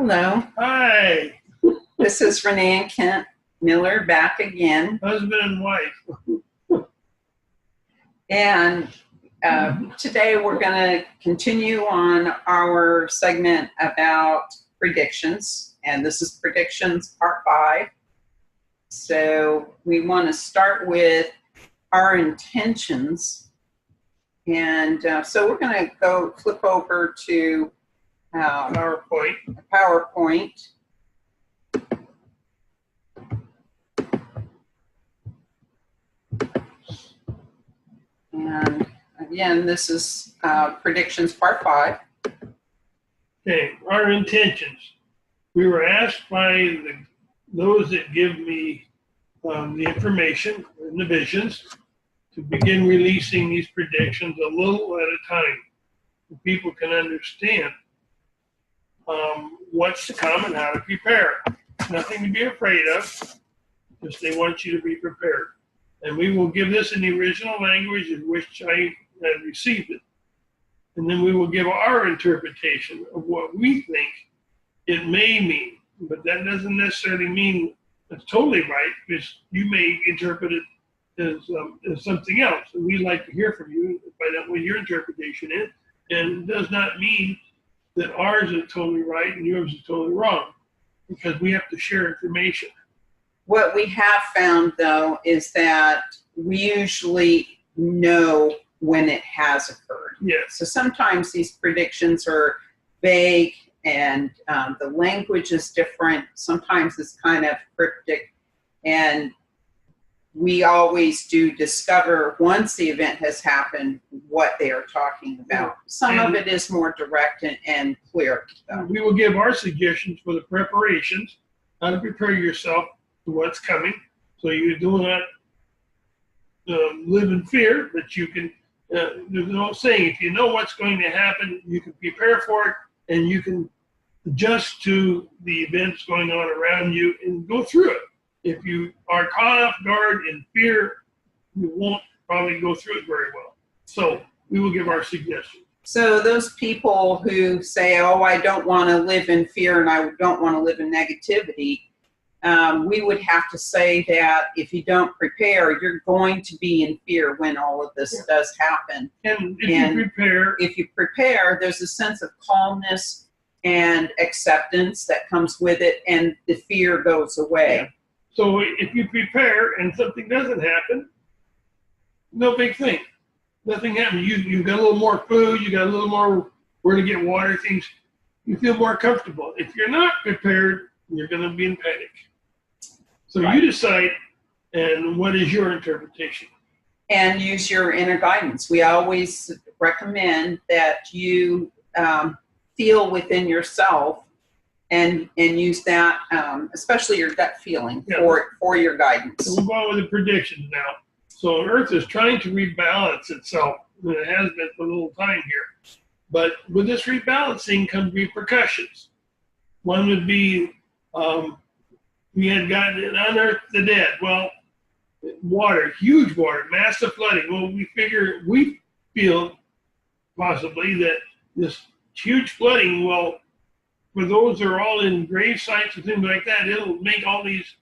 Hello, Hi, this is Renee and Kent Miller back again. husband and wife. And today we're going to continue on our segment about predictions. And this is predictions part 5. So we want to start with our intentions. And so we're going to go flip over to PowerPoint. And again, this is predictions part 5. Okay, our intentions. We were asked by those that give me the information and the visions to begin releasing these predictions a little at a time, so people can understand what's to come and how to prepare. Nothing to be afraid of, just they want you to be prepared. And we will give this in the original language in which I had received it. And then we will give our interpretation of what we think it may mean. But that doesn't necessarily mean it's totally right, because you may interpret it as something else. And we'd like to hear from you, find out what your interpretation is. And it does not mean that ours is totally right and yours is totally wrong, because we have to share information. What we have found, though, is that we usually know when it has occurred. Yes. So sometimes these predictions are vague and the language is different. Sometimes it's kind of cryptic. And we always do discover, once the event has happened, what they are talking about. Some of it is more direct and clear, though. We will give our suggestions for the preparations, how to prepare yourself to what's coming, so you do not live in fear, but you can, there's no saying, if you know what's going to happen, you can prepare for it, and you can adjust to the events going on around you and go through it. If you are caught off guard in fear, you won't probably go through it very well. So we will give our suggestions. So those people who say, oh, I don't want to live in fear and I don't want to live in negativity, we would have to say that if you don't prepare, you're going to be in fear when all of this does happen. And if you prepare, there's a sense of calmness and acceptance that comes with it, and the fear goes away. Yeah. So if you prepare and something doesn't happen, no big thing. Nothing happens. You've got a little more food, you got a little more where to get water, things. You feel more comfortable. If you're not prepared, you're going to be in panic. So You decide, and what is your interpretation? And use your inner guidance. We always recommend that you feel within yourself and use that, especially your gut feeling for your guidance. So we'll go on with the predictions now. So Earth is trying to rebalance itself, and it has been for a little time here. But with this rebalancing comes repercussions. One would be we had gotten unearthed the dead. Well, water, huge water, massive flooding. Well, we feel possibly that this huge flooding will, for those that are all in grave sites and things like that, it'll make all these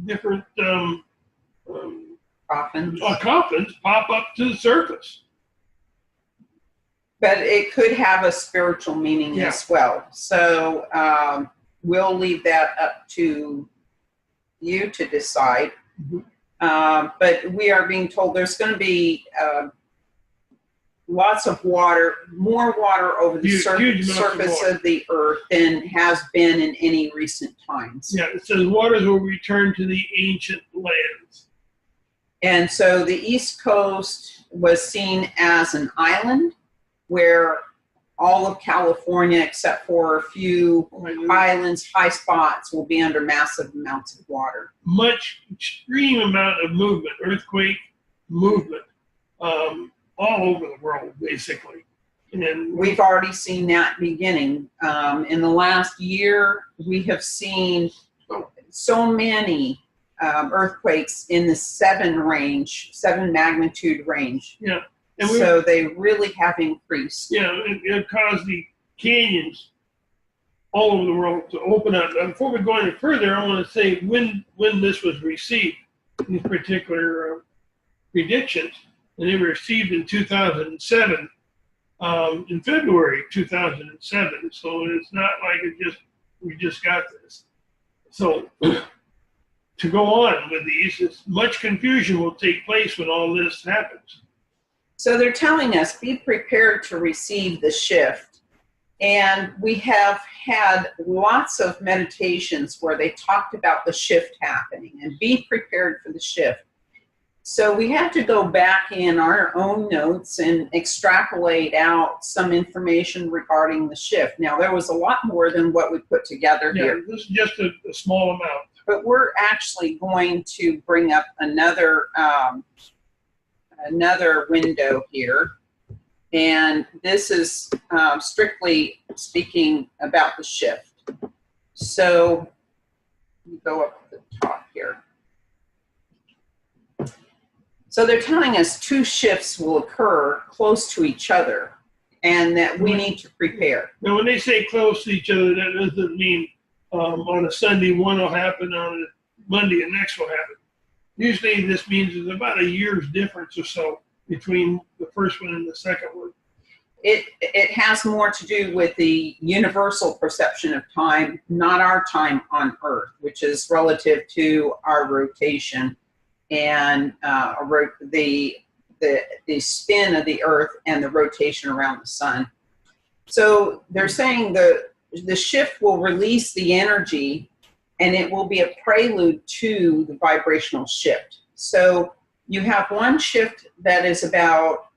different coffins pop up to the surface. But it could have a spiritual meaning as well. So we'll leave that up to you to decide. Mm-hmm. But we are being told there's going to be lots of water, more water over the surface of the earth than has been in any recent times. Yeah, it says waters will return to the ancient lands. And so the East Coast was seen as an island where all of California, except for a few islands, high spots, will be under massive amounts of water. Extreme amount of movement, earthquake movement, all over the world, basically. And we've already seen that beginning. In the last year, we have seen so many earthquakes in the 7 magnitude range. Yeah. And so they really have increased. Yeah, it caused the canyons all over the world to open up. Now, before we go any further, I want to say when this was received, these particular predictions, and they were received in 2007, in February 2007. So it's not like we just got this. So to go on with these, much confusion will take place when all this happens. So they're telling us, be prepared to receive the shift. And we have had lots of meditations where they talked about the shift happening and be prepared for the shift. So we had to go back in our own notes and extrapolate out some information regarding the shift. Now, there was a lot more than what we put together here. This is just a small amount. But we're actually going to bring up another window here. And this is strictly speaking about the shift. So you go up to the top here. So they're telling us 2 shifts will occur close to each other and that we need to prepare. Now, when they say close to each other, that doesn't mean on a Sunday one will happen, on a Monday the next will happen. Usually this means there's about a year's difference or so between the first one and the second one. It has more to do with the universal perception of time, not our time on Earth, which is relative to our rotation and the spin of the Earth and the rotation around the sun. So they're saying the shift will release the energy and it will be a prelude to the vibrational shift. So you have one shift that is about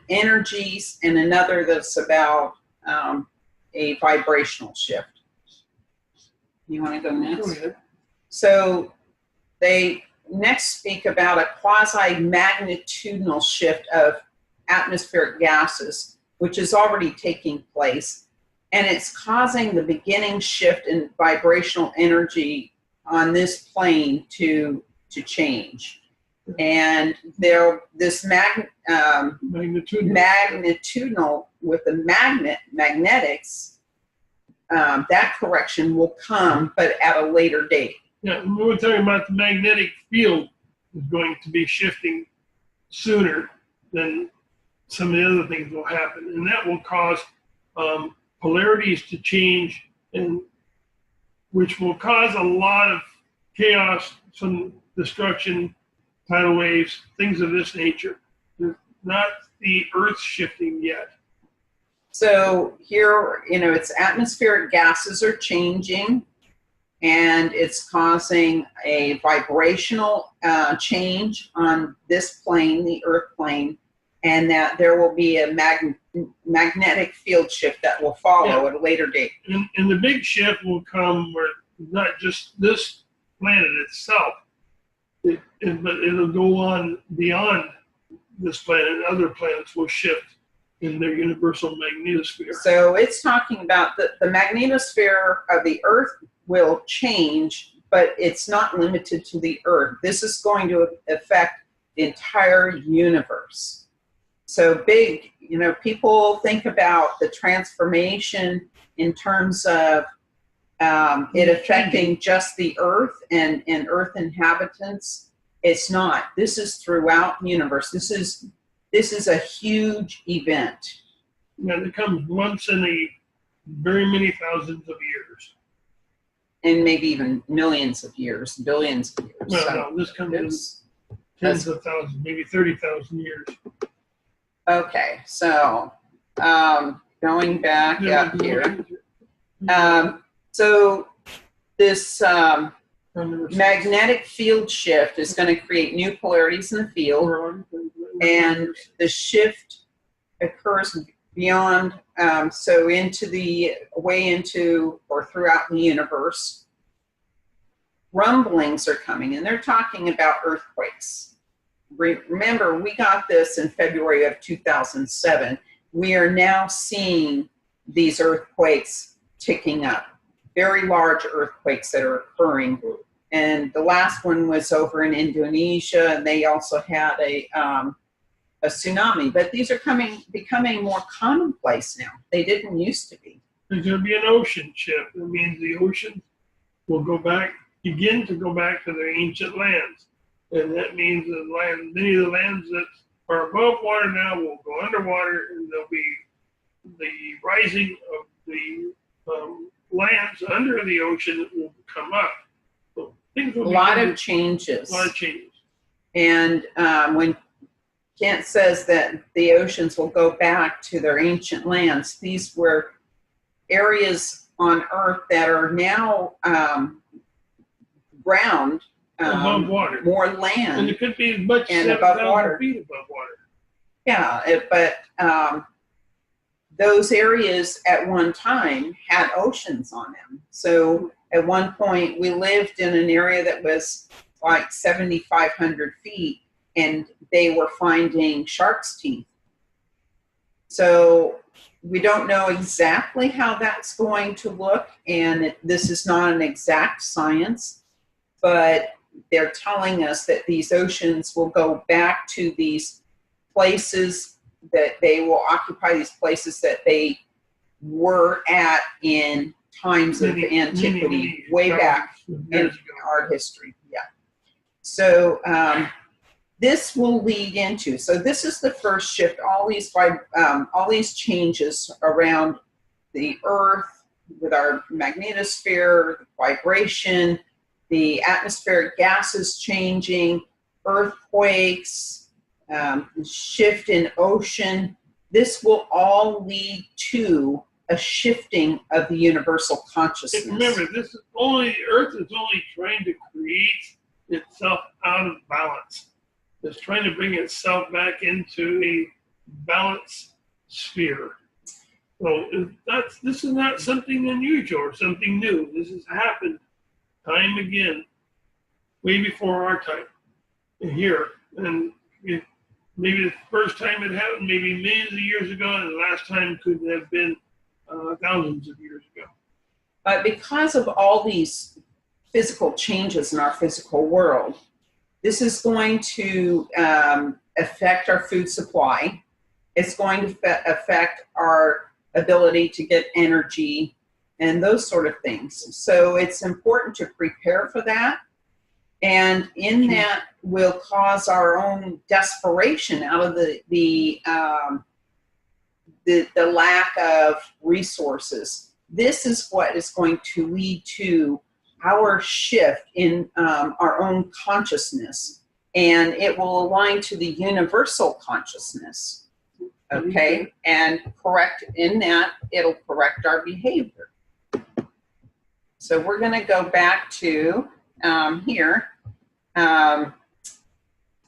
energies and another that's about a vibrational shift. You want to go next? Go ahead. So they next speak about a quasi-magnitudinal shift of atmospheric gases, which is already taking place. And it's causing the beginning shift in vibrational energy on this plane to change. And this magnitudinal with the magnetics, that correction will come, but at a later date. Yeah, we were talking about the magnetic field is going to be shifting sooner than some of the other things will happen. And that will cause polarities to change, and which will cause a lot of chaos, some destruction, tidal waves, things of this nature. Not the Earth shifting yet. So here, it's atmospheric gases are changing, and it's causing a vibrational change on this plane, the Earth plane, and that there will be a magnetic field shift that will follow at a later date. And the big shift will come where not just this planet itself, but it'll go on beyond this planet, and other planets will shift in their universal magnetosphere. So it's talking about the magnetosphere of the Earth will change, but it's not limited to the Earth. This is going to affect the entire universe. So big, people think about the transformation in terms of it affecting just the Earth and Earth inhabitants. It's not. This is throughout the universe. This is a huge event. And it comes once in a very many thousands of years. And maybe even millions of years, billions of years. Well, so no, this comes in tens of thousands, maybe 30,000 years. Okay, so going back up here. So this magnetic field shift is going to create new polarities in the field, and the shift occurs beyond, so into the way into or throughout the universe. Rumblings are coming, and they're talking about earthquakes. Remember, we got this in February of 2007. We are now seeing these earthquakes ticking up, very large earthquakes that are occurring. And the last one was over in Indonesia, and they also had a tsunami. But these are becoming more commonplace now. They didn't used to be. there's going to be an ocean shift. That means the ocean will begin to go back to their ancient lands. And that means many of the lands that are above water now will go underwater, and there'll be the rising of the lands under the ocean that will come up. So things will A lot of changes. A lot of changes. And when Kent says that the oceans will go back to their ancient lands, these were areas on Earth that are now ground, above water. more land. And it could be as much as 7,000 feet above water. Yeah, but those areas at one time had oceans on them. So at one point we lived in an area that was like 7,500 feet, and they were finding shark's teeth. So we don't know exactly how that's going to look, and this is not an exact science, but they're telling us that these oceans will go back to these places, that they will occupy these places that they were at in times of antiquity, way back in art history. Yeah. So this will lead into, so this is the first shift, all these changes around the Earth with our magnetosphere, vibration, the atmospheric gases changing, earthquakes, shift in ocean. This will all lead to a shifting of the universal consciousness. And remember, Earth is only trying to create itself out of balance. It's trying to bring itself back into a balanced sphere. So this is not something unusual or something new. This has happened time again, way before our time here. And maybe the first time it happened, maybe millions of years ago, and the last time could have been thousands of years ago. But because of all these physical changes in our physical world, this is going to affect our food supply. It's going to affect our ability to get energy and those sort of things. So it's important to prepare for that. And in that will cause our own desperation out of the lack of resources. This is what is going to lead to our shift in our own consciousness, and it will align to the universal consciousness. Okay, and in that, it'll correct our behavior. So we're going to go back to here.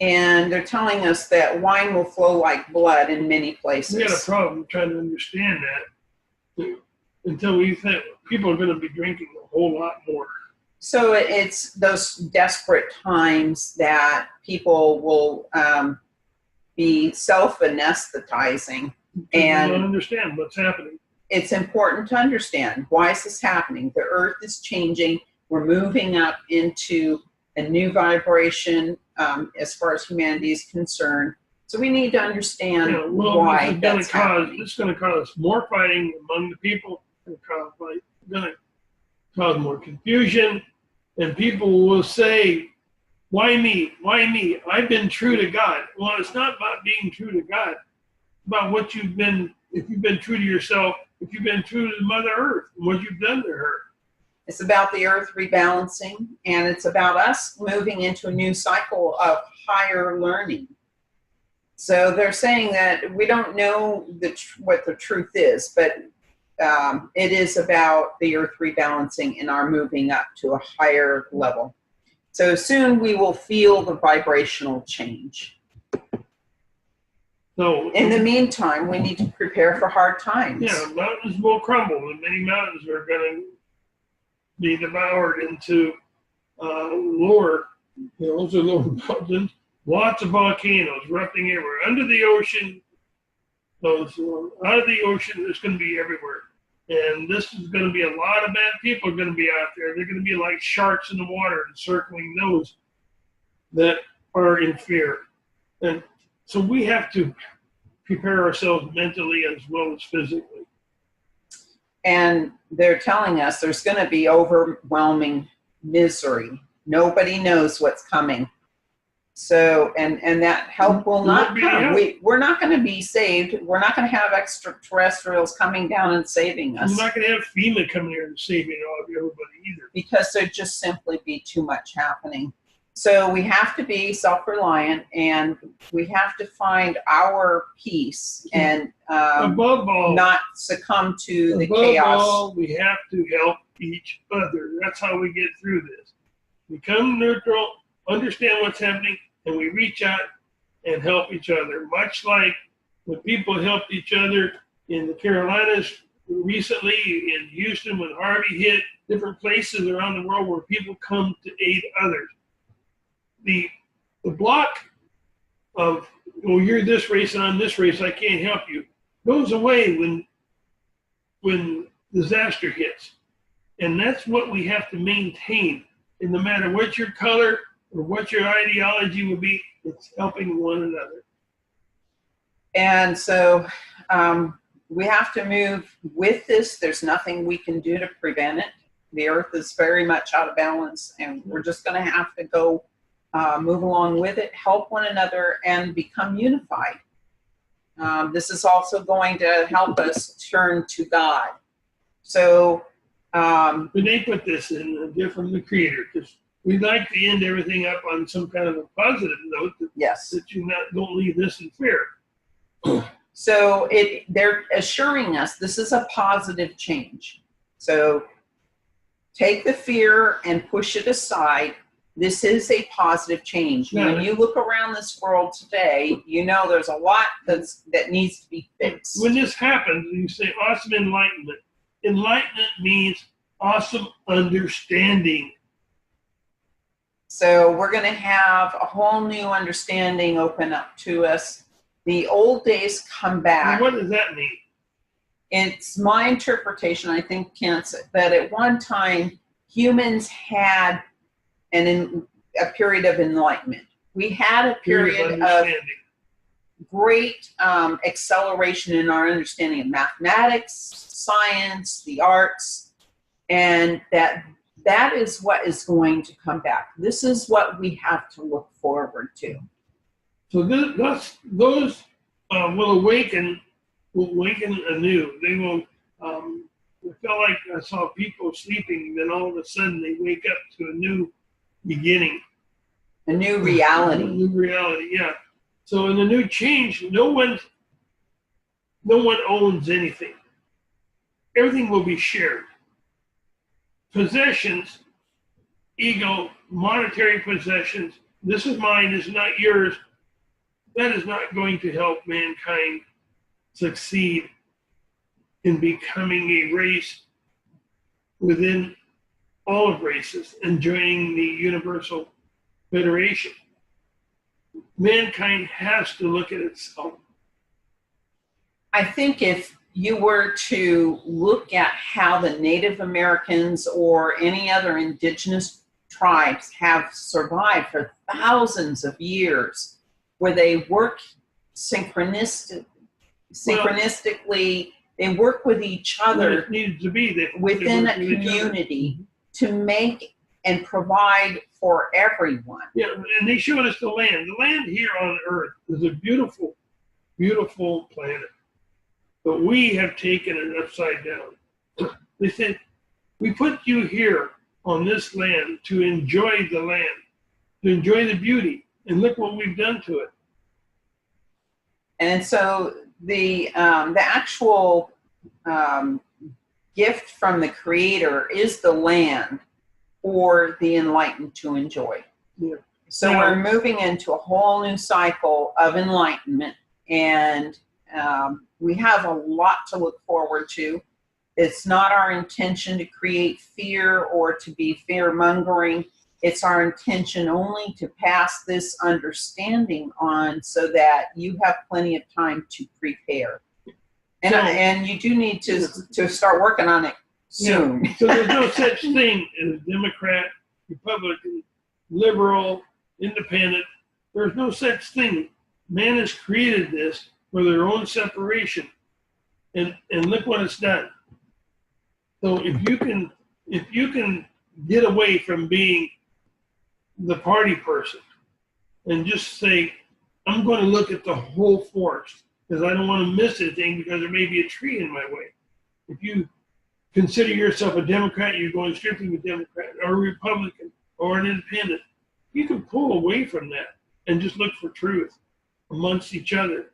And they're telling us that wine will flow like blood in many places. We got a problem trying to understand that until we think people are going to be drinking a whole lot more. So it's those desperate times that people will be self-anesthetizing. And don't understand what's happening. It's important to understand, why is this happening? The Earth is changing. We're moving up into a new vibration as far as humanity is concerned. So we need to understand why that's happening. This is going to cause more fighting among the people. It's going to cause more confusion. And people will say, why me? Why me? I've been true to God. Well, it's not about being true to God. It's about what you've been, if you've been true to yourself, if you've been true to Mother Earth, and what you've done to her. It's about the Earth rebalancing, and it's about us moving into a new cycle of higher learning. So they're saying that we don't know what the truth is, but it is about the Earth rebalancing and our moving up to a higher level. So soon we will feel the vibrational change. So in the meantime, we need to prepare for hard times. Yeah, mountains will crumble, and many mountains are going to be devoured into lower hills or lower mountains. Lots of volcanoes erupting everywhere. Under the ocean, out of the ocean, it's going to be everywhere. And this is going to be a lot of bad people are going to be out there. They're going to be like sharks in the water encircling those that are in fear. And so we have to prepare ourselves mentally as well as physically. And they're telling us there's going to be overwhelming misery. Nobody knows what's coming. So, and that help will not come. We're not going to be saved. We're not going to have extraterrestrials coming down and saving us. We're not going to have FEMA coming here and saving everybody either. Because there'd just simply be too much happening. So we have to be self-reliant, and we have to find our peace and above all, not succumb to the above chaos. All, we have to help each other. That's how we get through this. Become neutral, understand what's happening, and we reach out and help each other. Much like when people helped each other in the Carolinas recently, in Houston when Harvey hit, different places around the world where people come to aid others. The block of, oh, you're this race and I'm this race, I can't help you, goes away when disaster hits. And that's what we have to maintain. And no matter what your color or what your ideology will be, it's helping one another. And so we have to move with this. There's nothing we can do to prevent it. The earth is very much out of balance, and we're just going to have to go move along with it, help one another, and become unified. This is also going to help us turn to God. So Renee put this in from the Creator, because we'd like to end everything up on some kind of a positive note that, yes, that you don't leave this in fear. So they're assuring us this is a positive change. So take the fear and push it aside. This is a positive change. Yeah. When you look around this world today, you know there's a lot that needs to be fixed. When this happens, you say awesome enlightenment. Enlightenment means awesome understanding. So we're going to have a whole new understanding open up to us. The old days come back. What does that mean? It's my interpretation, I think, Kent, that at one time humans had a period of enlightenment. We had a period of great acceleration in our understanding of mathematics, science, the arts, and that is what is going to come back. This is what we have to look forward to. So those will awaken anew. They will. I felt like I saw people sleeping, then all of a sudden they wake up to a new beginning, a new reality. A new reality, yeah. So in the new change, no one owns anything. Everything will be shared. Possessions, ego, monetary possessions. This is mine. This is not yours. That is not going to help mankind succeed in becoming a race within all of races and joining the Universal Federation. Mankind has to look at itself. I think if you were to look at how the Native Americans or any other indigenous tribes have survived for thousands of years, where they work synchronistically, they work with each other it needed to be within a community to make and provide for everyone. Yeah, and they showed us the land. The land here on Earth is a beautiful, beautiful planet. But we have taken it upside down. They said, we put you here on this land to enjoy the land, to enjoy the beauty, and look what we've done to it. And so the actual gift from the Creator is the land for the enlightened to enjoy. Yeah. So we're moving into a whole new cycle of enlightenment, and we have a lot to look forward to. It's not our intention to create fear or to be fear-mongering. It's our intention only to pass this understanding on so that you have plenty of time to prepare. And you do need to start working on it soon. Yeah. So there's no such thing as Democrat, Republican, liberal, independent. There's no such thing. Man has created this for their own separation. And look what it's done. So if you can get away from being the party person and just say, I'm going to look at the whole forest because I don't want to miss anything because there may be a tree in my way. If you consider yourself a Democrat, you're going strictly with Democrat or a Republican or an independent. You can pull away from that and just look for truth amongst each other.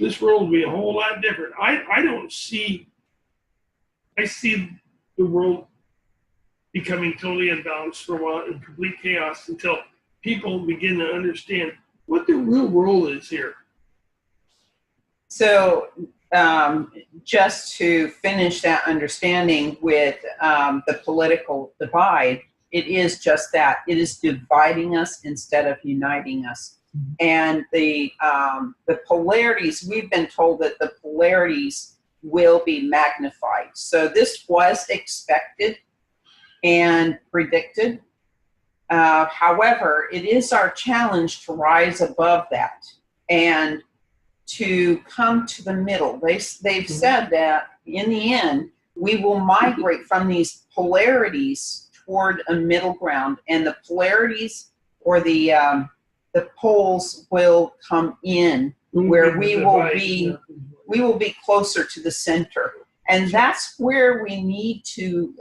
This world will be a whole lot different. I see the world becoming totally unbalanced for a while in complete chaos until people begin to understand what the real role is here. So just to finish that understanding with the political divide, it is just that. It is dividing us instead of uniting us. And the polarities, we've been told that the polarities will be magnified. So this was expected and predicted. However, it is our challenge to rise above that and to come to the middle. They've said that in the end, we will migrate from these polarities toward a middle ground, and the polarities or the poles will come in where we will be closer to the center. And that's where we need to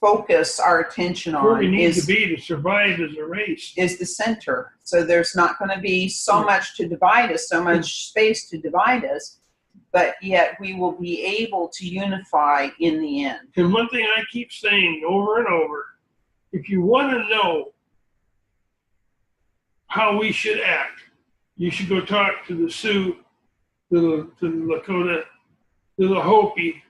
focus our attention on. Where we need to be to survive as a race. Is the center. So there's not going to be so much to divide us, so much space to divide us, but yet we will be able to unify in the end. And one thing I keep saying over and over, if you want to know how we should act, you should go talk to the Sioux, to the Lakota, to the Hopi,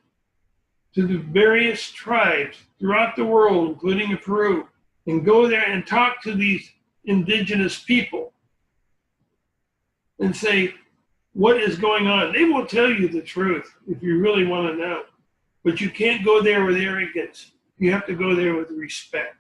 to the various tribes throughout the world, including in Peru, and go there and talk to these indigenous people and say, what is going on? They will tell you the truth if you really want to know. But you can't go there with arrogance. You have to go there with respect.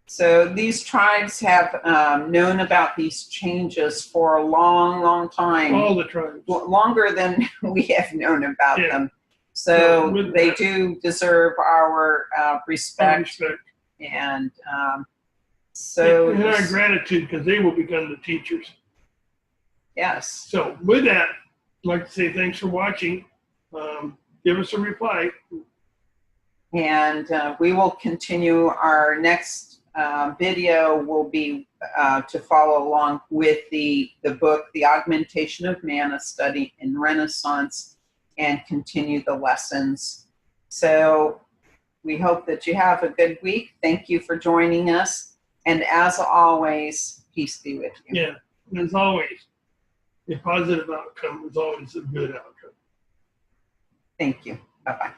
So these tribes have known about these changes for a long, long time. All the tribes. Longer than we have known about them. So they do deserve our respect. And so... And our gratitude, because they will become the teachers. Yes. So with that, I'd like to say thanks for watching. Give us a reply. And we will continue. Our next video will be to follow along with the book, The Augmentation of Man, a Study in Renaissance, and continue the lessons. So we hope that you have a good week. Thank you for joining us. And as always, peace be with you. Yeah, and as always, a positive outcome is always a good outcome. Thank you. Bye-bye.